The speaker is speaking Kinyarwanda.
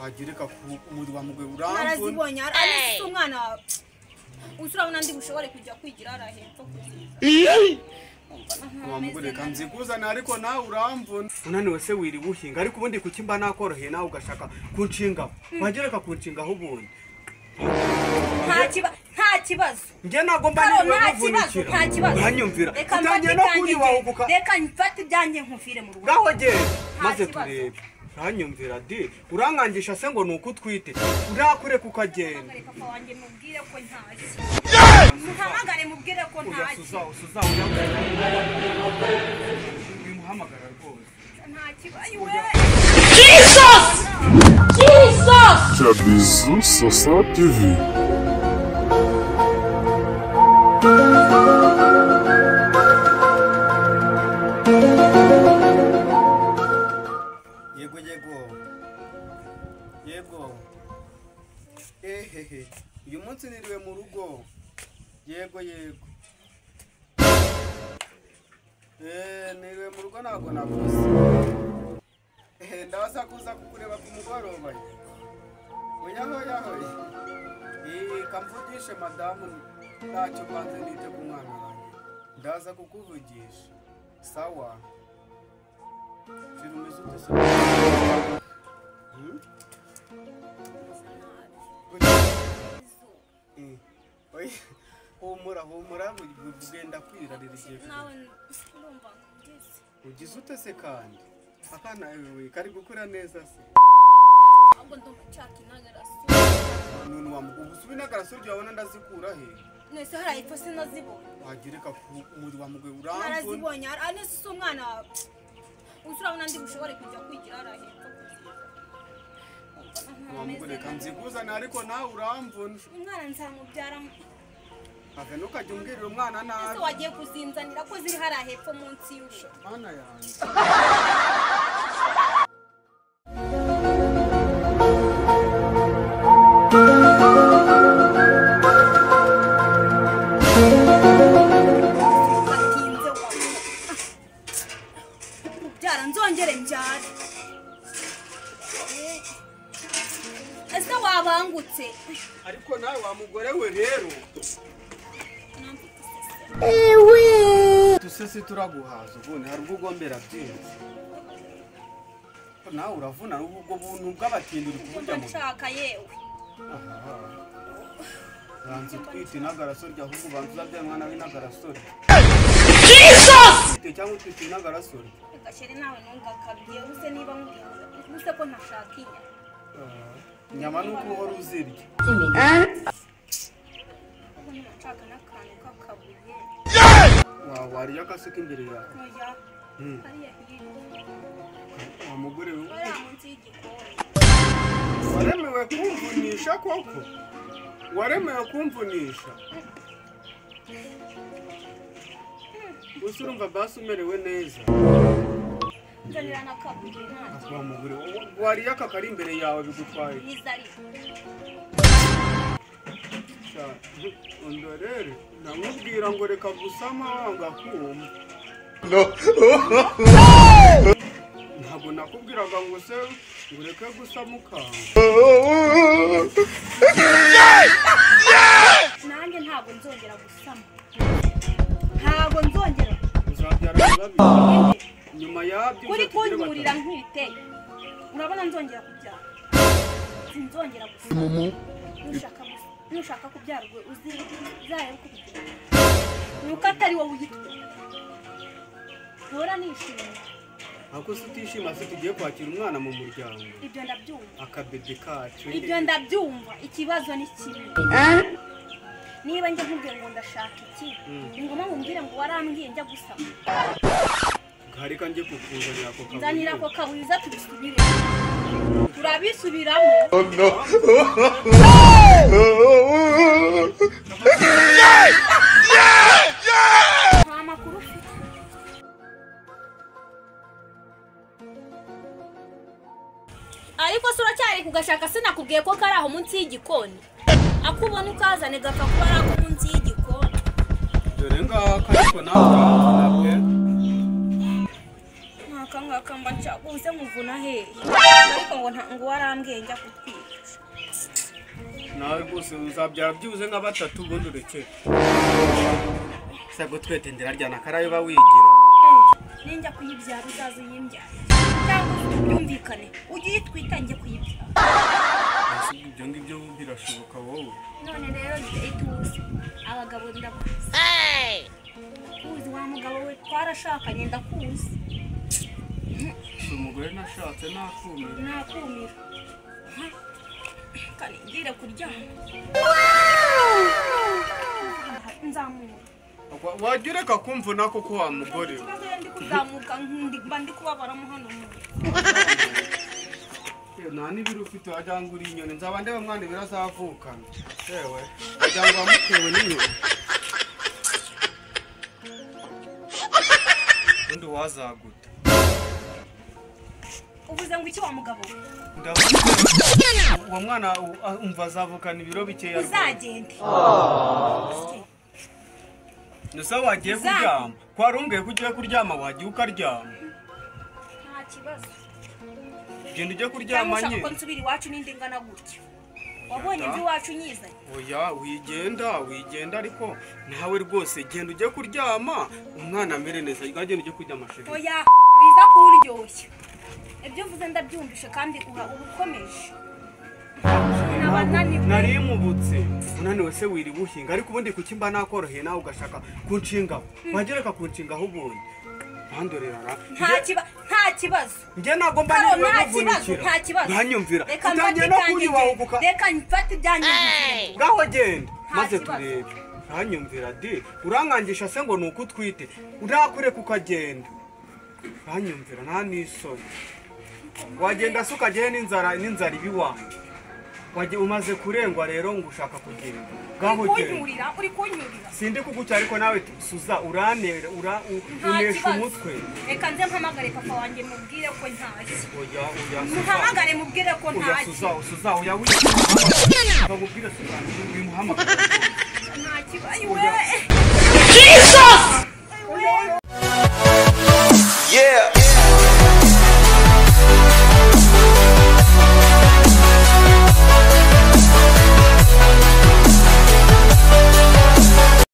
wagireka muri wa mugwe uramvuna arazibonye ari umwana usura ndi bushobore kujya kwigira arahepfo wamugure kanzi kuzana ariko nawe uramvuna unaniwe se wiri buhinga ariko ubundi kukimba nakoroheye nawe ugashaka kunshinga wagireka kunshinga ubundi nta kibazo nge nagomba nivunikira nta kibazo hanyumvira utangiye no kuri wahuguka reka mfate ibyanjye nkufire mu rugo gaho je maze turebe hanyumvira di urangangisha se ngo nuko utwite urakure kukagenda papa wanjye mubwire ko ntashye muhamagare mubwire ko ntashye usuza bimuhamagara rwose nta kibazo we Jesus Bisous sur sa TV. Yego. Ehehe. Uyu munsi niriwe mu rugo. Yego. Niriwe mu rugo ntabwo navuze. Ndabasa kuza kukureba ku mugoroba. Oya. Kamvugishe madamu ntacyo banze nite ku mwana wanjye. Ndaza kukuvugisha. Sawa. Firumiza utese. Humura bugenda kwirarira igihe nawe urumva ngeze ugize utese kandi akana wewe kari gukura neza se ahubwo ndumva nshaka inagaraso none ubusubi n'agaraso ryabona ndazikura he nese hari ipfa sinazibonye wagireka muri wa mugwe uramvuna arazibonye ari se umwana usura ndi bushobore kujya kwigira arahepfo wamugure kanzi kuzana ariko nawe uramvuna umwana nzamubyara ave nukajya umbwirira umwana nabi ese wagiye kuzinzanira ko ziri hari ahepfo munsi y'usho mana yanjye ubyara nzongere mbyare ese wabangutse ariko nawe wa mugore we rero tusese turaguhaza ubundi hari ubwo ugombera byinshi nawe uravuna ubwo buntu bw'abatindi uri kuburya mu nshaka yewe banze twite n'agaraso rya ahubwo banze uzabyaye umwana we n'agaraso cyangwa utwite n'agaraso gashere nawe ntugakabye use niba use ko ntashaka inyama nuko uhora uzirya nshaka n'akantu k'akabuye wariye akasuka imbere yawe hariya hirya wa mugore we hariya munsi y'igikoni waremewe kumvunisha koko waremewe kumvunisha gusa urumva basi umerewe neza nzanira n'akabuye ntacyo wa mugore wariye aka kari imbere yawe bigutwaye nizari ndorere namubwira ngo reka gusama wanga kumva ntabwo nakubwiraga ngo se ureke gusama ukanga nanjye ntabwo nzongera gusama ntabwo nzongera uzabyara babiri nyuma yabyo uri kunkurira nkite urabona nzongera kubyara sinzongera gusama nushaka kubyarwa uzarebe uko bigenda nuko atari wowe uyitwa ntora nishimye ako se utishima se tugiye kwakira umwana mu muryango ibyo ndabyumva akabebe kacu ibyo ndabyumva ikibazo ni kimwe niba njye nkubwiye ngo ndashaka iki ni ngombwa ngumbwire ngo warambwiye njya gusama harika njye kukuzanira ako kabuye nzanira ako kabuye tubisubire turabisubiramo nta makuru ufite ariko se uracyari kugashaka sinakubwiye ko kari aho munsi y'igikoni akubona ukazane gapfa kuba ari ako munsi y'igikoni dore ngaka ariko nawe uramvuna pe ngakamba ncakuze muvuna hehe ariko ngo warambwiye njya kutwica nawe rwose uzabyara byibuze nka batatu ubundi ureke sego twete ndiraryana karayiba wigira ninjya kuyibyara uzaza uyimbyara cyangwa byumvikane ujye uyitwita njye kuyibyara ibyo ngibyo birashoboka wowe none rero ituze abagabo ndakuzi kuzi wa mugabo we twarashakanye ndakuzi umugore nashatse nakumira kane ngira kuryama nzamura wajya ureka kumvuna koko wa mugore ndi kuzamuka ndi kubabaramo hano nta n'ibiri ufite wagira ngo uri inyoni nzaba ndeba mwana birazavukana yewe wagira ngo wamutewe n'inyoni ubundi wazaguta uvuze ngo iki wa mugabo uwo mwana umva azavukana ibiro bikeya uzagende nusa wagiye kuryama kwari umbwiye ko ugiye kuryama wagiye ukaryama nta kibazo genda ujye kuryama nye ko nsubira iwacu n'indi ngana gutya wabonye imvi iwacu nyizanye oya wigenda ariko nawe rwose genda ujye kuryama umwana amere neza genda ujye kuryama sheri oya wiza kuwuryoshya ibyo mvuze ndabyumvishe kandi uba ukomeje narimubutse unaniwe se wiri buhinga ariko ubundi kuki mba nakoroheye nawe ugashaka kunshingaho wagereka kunshingaho ubundi ntandorerara nta kibazo njye ntabwo mba niwe kuvunikira nta kibazo ntanyumvira utangiye no kunyibahuka reka mfate ibyanjye ngaho genda maze turebe ntanyumvira di urankangisha se ngo ni uko utwite urakureka ukagenda ntanyumvira nta n'isoni wagenda se ukajyayo n'inzara ibiwanjye wagiye umaze kurengwa rero ngo ushaka kugenda ngaho genda uri kunyurira sindi kugucya ariko nawe suza uranera unesha umutwe reka nze mpamagare papa wanjye mubwire ko ntashye oya muhamagare mubwire ko ntashye suza oya wimubwire suza wimuhamagare